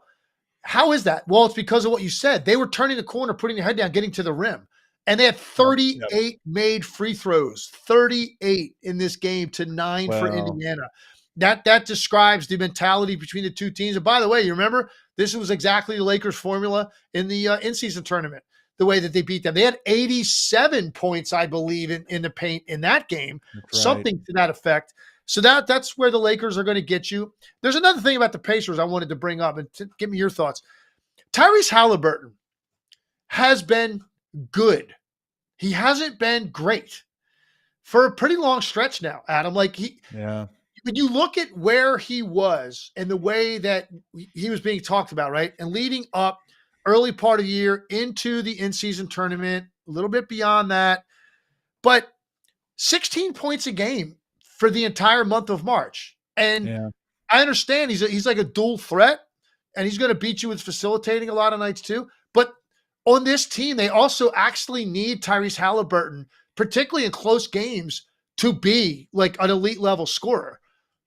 how is that? Well, it's because of what you said. They were turning the corner, putting their head down, getting to the rim. And they had 38 made free throws, 38 in this game to 9 for Indiana. That describes the mentality between the two teams. And by the way, you remember, this was exactly the Lakers' formula in the in-season tournament, the way that they beat them. They had 87 points, I believe, in the paint in that game, something to that effect. So that's where the Lakers are going to get you. There's another thing about the Pacers I wanted to bring up, and give me your thoughts. Tyrese Halliburton has been good. He hasn't been great for a pretty long stretch now, Adam. When you look at where he was and the way that he was being talked about, right? And leading up early part of the year into the in-season tournament, a little bit beyond that, but 16 points a game for the entire month of March. And I understand he's like a dual threat, and he's going to beat you with facilitating a lot of nights too. But on this team, they also actually need Tyrese Halliburton, particularly in close games, to be like an elite level scorer.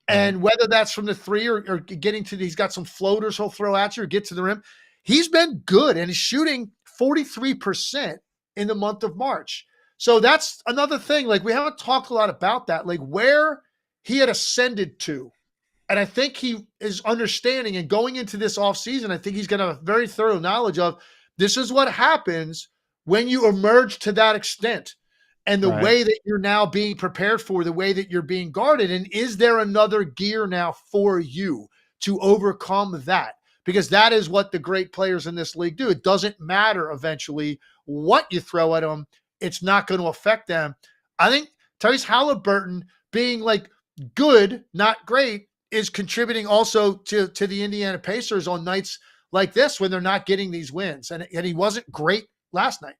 And whether that's from the three or getting to, he's got some floaters he'll throw at you or get to the rim. He's been good, and he's shooting 43% in the month of March. So that's another thing. Like, we haven't talked a lot about that, like where he had ascended to. And I think he is understanding, and going into this offseason, I think he's going to have a very thorough knowledge of this is what happens when you emerge to that extent, and the way that you're now being prepared for, the way that you're being guarded. And is there another gear now for you to overcome that? Because that is what the great players in this league do. It doesn't matter eventually what you throw at them. It's not going to affect them. I think Tyrese Halliburton being like good, not great, is contributing also to the Indiana Pacers on nights like this when they're not getting these wins. And he wasn't great last night.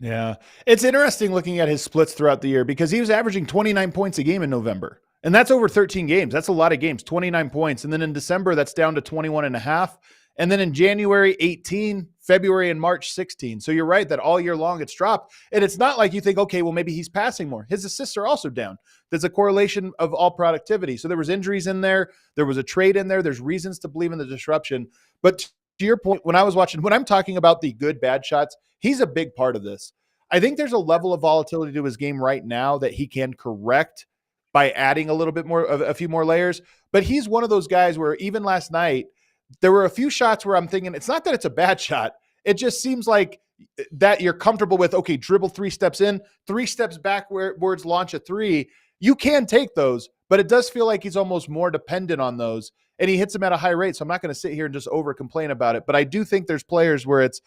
Yeah. It's interesting looking at his splits throughout the year because he was averaging 29 points a game in November. And that's over 13 games. That's a lot of games, 29 points. And then in December, that's down to 21.5. And then in January, 18, February and March, 16. So you're right that all year long it's dropped. And it's not like you think, okay, well, maybe he's passing more. His assists are also down. There's a correlation of all productivity. So there was injuries in there. There was a trade in there. There's reasons to believe in the disruption. But to your point, when I'm talking about the good, bad shots, he's a big part of this. I think there's a level of volatility to his game right now that he can correct by adding a little bit more of a few more layers. But he's one of those guys where even last night, there were a few shots where I'm thinking, it's not that it's a bad shot. It just seems like that you're comfortable with, okay, dribble 3 steps in, 3 steps backwards, launch a 3. You can take those, but it does feel like he's almost more dependent on those. And he hits them at a high rate. So I'm not going to sit here and just over complain about it. But I do think there's players where it's,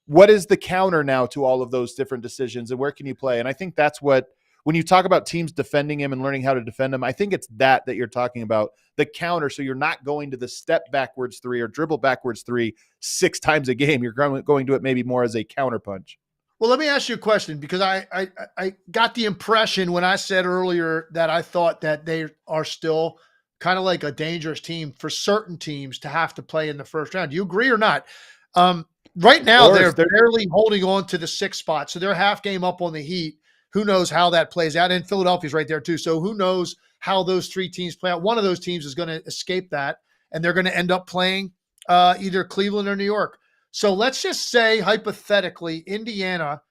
what is the counter now to all of those different decisions and where can you play? And I think that's what, when you talk about teams defending him and learning how to defend him, I think it's that you're talking about, the counter. So you're not going to the step backwards 3 or dribble backwards 3 6 times a game. You're going to it maybe more as a counter punch. Well, let me ask you a question, because I got the impression when I said earlier that I thought that they are still kind of like a dangerous team for certain teams to have to play in the first round. Do you agree or not? Right now, they're barely holding on to the 6th spot. So they're half game up on the Heat. Who knows how that plays out? And Philadelphia's right there too. So who knows how those 3 teams play out? One of those teams is going to escape that, and they're going to end up playing either Cleveland or New York. So let's just say, hypothetically, Indiana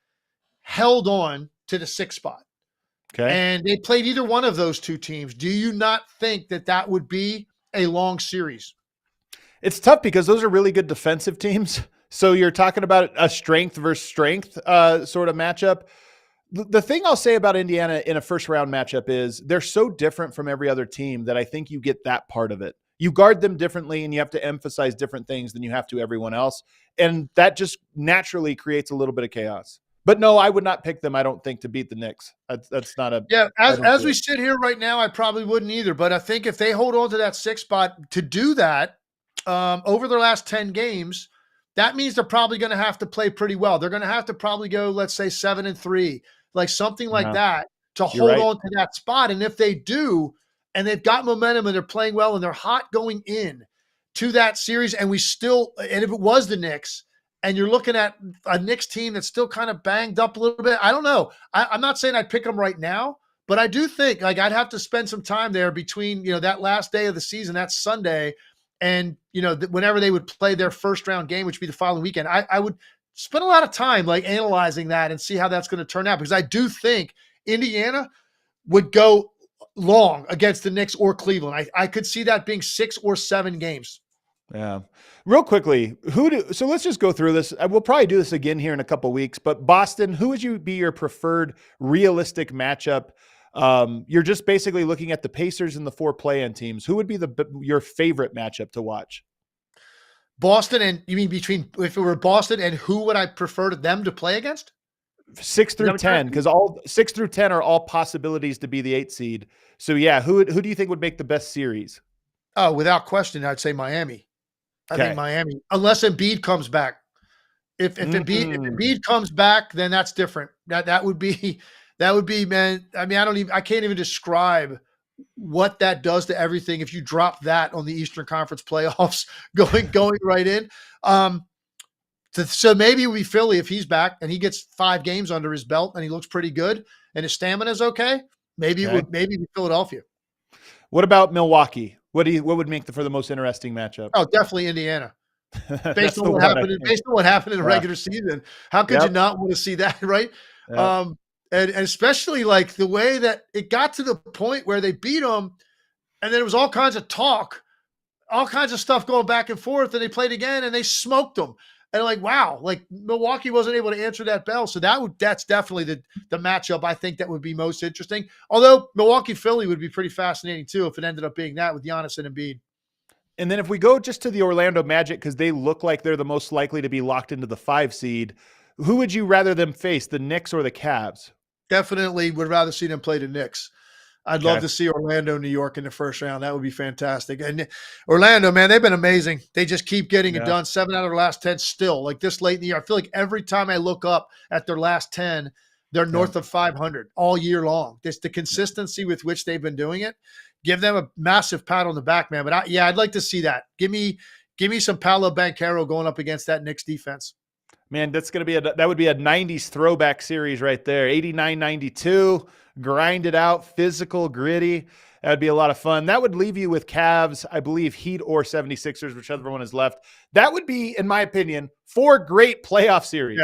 held on to the 6th spot. Okay. And they played either one of those 2 teams. Do you not think that would be a long series? It's tough because those are really good defensive teams. So you're talking about a strength versus strength sort of matchup. The thing I'll say about Indiana in a first round matchup is they're so different from every other team that I think you get that part of it. You guard them differently and you have to emphasize different things than you have to everyone else. And that just naturally creates a little bit of chaos. But no, I would not pick them, I don't think, to beat the Knicks. That's not a... Yeah, as we sit here right now, I probably wouldn't either. But I think if they hold on to that 6th spot, to do that over their last 10 games, that means they're probably going to have to play pretty well. They're going to have to probably go, let's say, 7-3, like something like that, to hold on to that spot. And if they do, and they've got momentum and they're playing well and they're hot going in to that series, and if it was the Knicks, and you're looking at a Knicks team that's still kind of banged up a little bit, I don't know. I'm not saying I'd pick them right now, but I do think like I'd have to spend some time there between, that last day of the season, that Sunday, and, whenever they would play their first round game, which would be the following weekend. I would spend a lot of time like analyzing that and see how that's going to turn out, because I do think Indiana would go long against the Knicks or Cleveland. I could see that being 6 or 7 games. Yeah. Real quickly, so let's just go through this. We'll probably do this again here in a couple of weeks, but Boston, who would be your preferred realistic matchup? You're just basically looking at the Pacers and the 4 play-in teams. Who would be your favorite matchup to watch? Boston, and you mean if it were Boston, and who would I prefer them to play against? 6 through 10, because all 6 through 10 are all possibilities to be the 8 seed. So yeah, who do you think would make the best series? Oh, without question, I'd say Miami. I think Miami, unless Embiid comes back. If Embiid comes back, then that's different. That would be, man. I mean, I can't even describe what that does to everything if you drop that on the Eastern Conference playoffs going right in. So maybe it would be Philly if he's back and he gets 5 games under his belt and he looks pretty good and his stamina is okay. Maybe it would be Philadelphia. What about Milwaukee? What would make for the most interesting matchup? Oh, definitely Indiana. Based on what happened in the regular season, how could you not want to see that, right? Yep. And especially like the way that it got to the point where they beat them, and then it was all kinds of talk, all kinds of stuff going back and forth, and they played again and they smoked them. And like, wow, like Milwaukee wasn't able to answer that bell. So that's definitely the matchup I think that would be most interesting. Although Milwaukee-Philly would be pretty fascinating too if it ended up being that with Giannis and Embiid. And then if we go just to the Orlando Magic, because they look like they're the most likely to be locked into the 5 seed, who would you rather them face, the Knicks or the Cavs? Definitely would rather see them play the Knicks. I'd love to see Orlando, New York in the first round. That would be fantastic. And Orlando, man, they've been amazing. They just keep getting it done. 7 out of their last 10 still. Like this late in the year, I feel like every time I look up at their last 10, they're north of 500 all year long. Just the consistency with which they've been doing it. Give them a massive pat on the back, man. But I'd like to see that. Give me Give me some Paolo Banchero going up against that Knicks defense. Man, that would be a 90s throwback series right there. 89-92, grind it out, physical, gritty. That would be a lot of fun. That would leave you with Cavs, I believe, Heat or 76ers, whichever one is left. That would be, in my opinion, 4 great playoff series.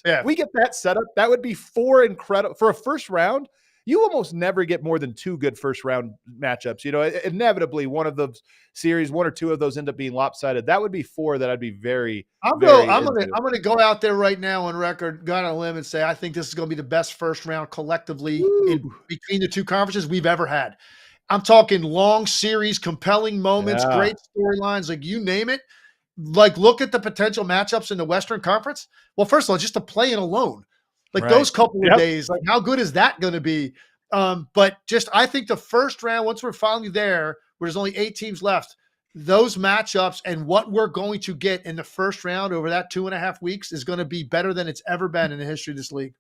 Yeah. We get that set up. That would be 4 incredible for a first round. You almost never get more than 2 good first round matchups. Inevitably one of those series, 1 or 2 of those end up being lopsided. That would be 4 that I'd be very. I'm gonna go out there right now on record, go on a limb and say I think this is gonna be the best first round collectively in between the 2 conferences we've ever had. I'm talking long series, compelling moments, great storylines, like you name it. Like, look at the potential matchups in the Western Conference. Well, first of all, just to play in alone, like those couple of days, like how good is that going to be? But just, I think the first round, once we're finally there, where there's only 8 teams left, those matchups and what we're going to get in the first round over that 2.5 weeks is going to be better than it's ever been in the history of this league.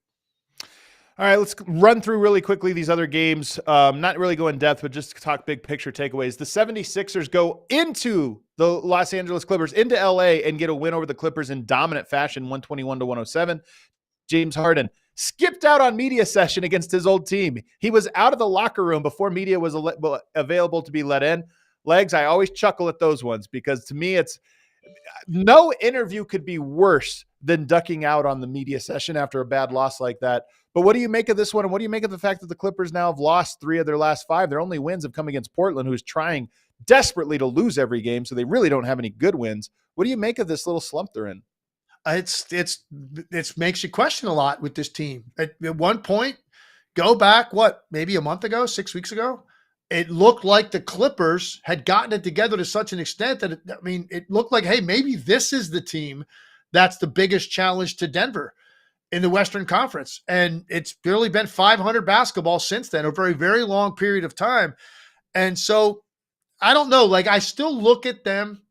All right, let's run through really quickly these other games. Not really go in depth, but just talk big picture takeaways. The 76ers go into the Los Angeles Clippers, into LA, and get a win over the Clippers in dominant fashion, 121-107. James Harden skipped out on media session against his old team. He was out of the locker room before media was available to be let in. Legs, I always chuckle at those ones because to me, it's no interview could be worse than ducking out on the media session after a bad loss like that. But what do you make of this one? And what do you make of the fact that the Clippers now have lost 3 of their last 5? Their only wins have come against Portland, who's trying desperately to lose every game, so they really don't have any good wins. What do you make of this little slump they're in? It's makes you question a lot with this team. At one point, go back, maybe a month ago, 6 weeks ago, it looked like the Clippers had gotten it together to such an extent that, it looked like, hey, maybe this is the team that's the biggest challenge to Denver in the Western Conference. And it's barely been 500 basketball since then, a very, very long period of time. And so I don't know, like I still look at them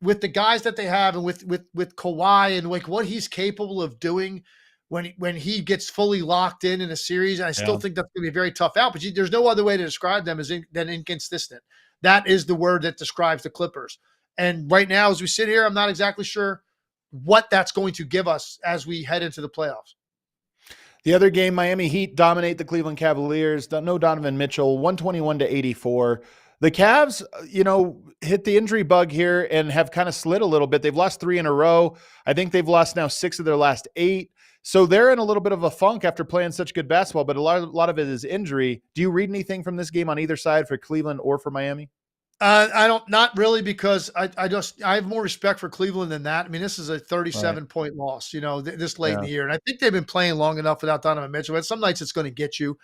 with the guys that they have and with Kawhi and like what he's capable of doing when he gets fully locked in a series. And I still think that's going to be a very tough out, but there's no other way to describe them than inconsistent. That is the word that describes the Clippers. And right now, as we sit here, I'm not exactly sure what that's going to give us as we head into the playoffs. The other game, Miami Heat dominate the Cleveland Cavaliers. No Donovan Mitchell, 121-84. The Cavs, hit the injury bug here and have kind of slid a little bit. They've lost 3 in a row. I think they've lost now 6 of their last 8. So they're in a little bit of a funk after playing such good basketball, but a lot of it is injury. Do you read anything from this game on either side for Cleveland or for Miami? I don't, not really, because I have more respect for Cleveland than that. I mean, this is a 37-point loss, this late in the year. And I think they've been playing long enough without Donovan Mitchell. But some nights it's going to get you.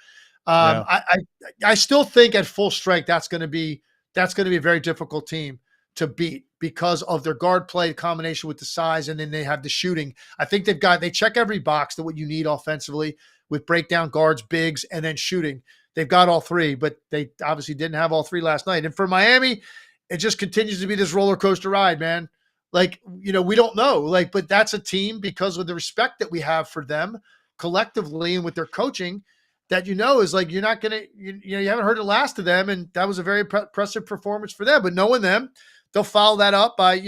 I still think at full strength, that's going to be a very difficult team to beat because of their guard play combination with the size. And then they have the shooting. I think they check every box that what you need offensively with breakdown guards, bigs, and then shooting. They've got all 3, but they obviously didn't have all 3 last night. And for Miami, it just continues to be this roller coaster ride, man. Like, we don't know, but that's a team because of the respect that we have for them collectively and with their coaching that, is like, you're not going to, you haven't heard the last of them. And that was a very impressive performance for them, but knowing them, they'll follow that up by,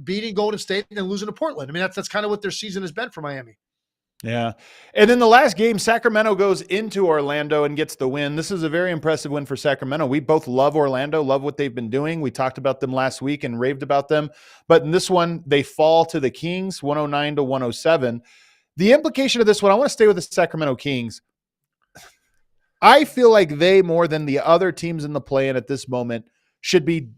beating Golden State and then losing to Portland. I mean, that's kind of what their season has been for Miami. Yeah. And then the last game, Sacramento goes into Orlando and gets the win. This is a very impressive win for Sacramento. We both love Orlando, love what they've been doing. We talked about them last week and raved about them. But in this one, they fall to the Kings, 109-107. The implication of this one, I want to stay with the Sacramento Kings. I feel like they, more than the other teams in the play-in at this moment, should be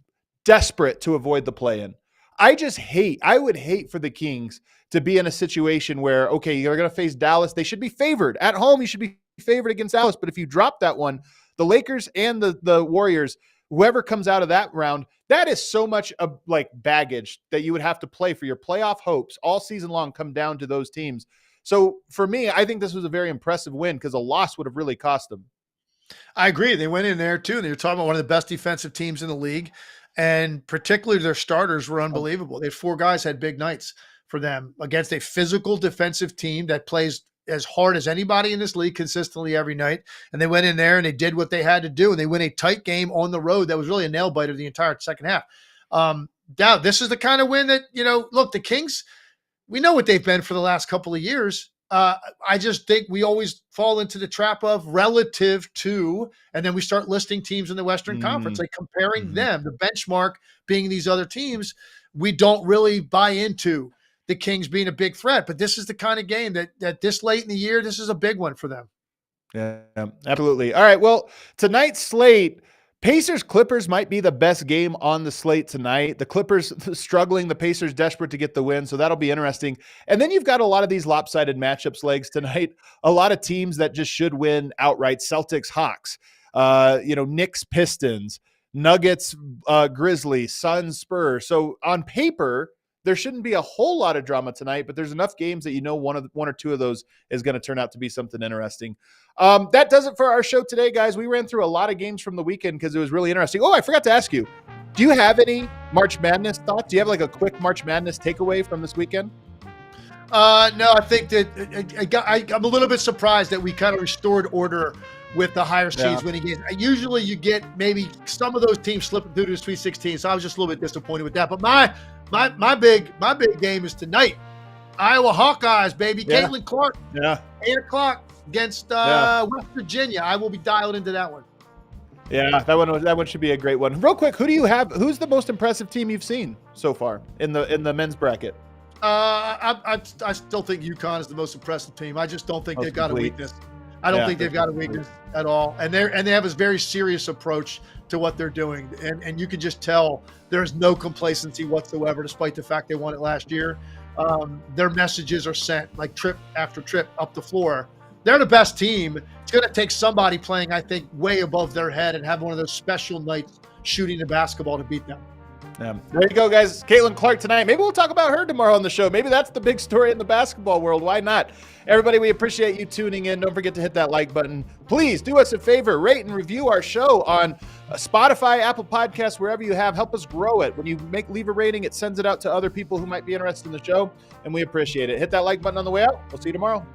desperate to avoid the play-in. I would hate for the Kings to be in a situation where, okay, you're going to face Dallas. They should be favored. At home, you should be favored against Dallas. But if you drop that one, the Lakers and the Warriors, whoever comes out of that round, that is so much of baggage that you would have to play for your playoff hopes all season long come down to those teams. So for me, I think this was a very impressive win because a loss would have really cost them. I agree. They went in there too. And you're talking about one of the best defensive teams in the league. And particularly their starters were unbelievable. They had 4 guys had big nights for them against a physical defensive team that plays as hard as anybody in this league consistently every night. And they went in there and they did what they had to do. And they win a tight game on the road that was really a nail biter the entire second half. doubt. This is the kind of win that, look, the Kings, we know what they've been for the last couple of years. I just think we always fall into the trap of relative to, and then we start listing teams in the Western Conference, like comparing them, the benchmark being these other teams. We don't really buy into the Kings being a big threat, but this is the kind of game that this late in the year, this is a big one for them. Yeah, absolutely. All right. Well, tonight's slate, Pacers-Clippers might be the best game on the slate tonight. The Clippers struggling, the Pacers desperate to get the win, so that'll be interesting. And then you've got a lot of these lopsided matchups legs tonight. A lot of teams that just should win outright. Celtics, Hawks, Knicks, Pistons, Nuggets, Grizzlies, Suns, Spurs. So on paper, there shouldn't be a whole lot of drama tonight, but there's enough games that one or two of those is going to turn out to be something interesting. That does it for our show today, guys. We ran through a lot of games from the weekend because it was really interesting. Oh, I forgot to ask you, do you have any March Madness thoughts? Do you have like a quick March Madness takeaway from this weekend? No, I think that I'm a little bit surprised that we kind of restored order with the higher seeds winning games. Usually you get maybe some of those teams slipping through to the Sweet 16, so I was just a little bit disappointed with that. But my big game is tonight. Iowa Hawkeyes, baby. Yeah. Caitlin Clark. Yeah. 8:00 against West Virginia. I will be dialed into that one. Yeah, that one should be a great one. Real quick, who do you have? Who's the most impressive team you've seen so far in the men's bracket? I still think UConn is the most impressive team. I just don't think they've got a weakness. I don't think they've got a weakness at all. And they have a very serious approach to what they're doing. And you can just tell there's no complacency whatsoever, despite the fact they won it last year. Their messages are sent like trip after trip up the floor. They're the best team. It's going to take somebody playing, I think, way above their head and have one of those special nights shooting the basketball to beat them. Yeah. There you go, guys. Caitlin Clark tonight. Maybe we'll talk about her tomorrow on the show. Maybe that's the big story in the basketball world. Why not? Everybody, we appreciate you tuning in. Don't forget to hit that like button. Please do us a favor, rate and review our show on Spotify, Apple Podcasts, wherever you have. Help us grow it. When you leave a rating, it sends it out to other people who might be interested in the show, and we appreciate it. Hit that like button on the way out. We'll see you tomorrow.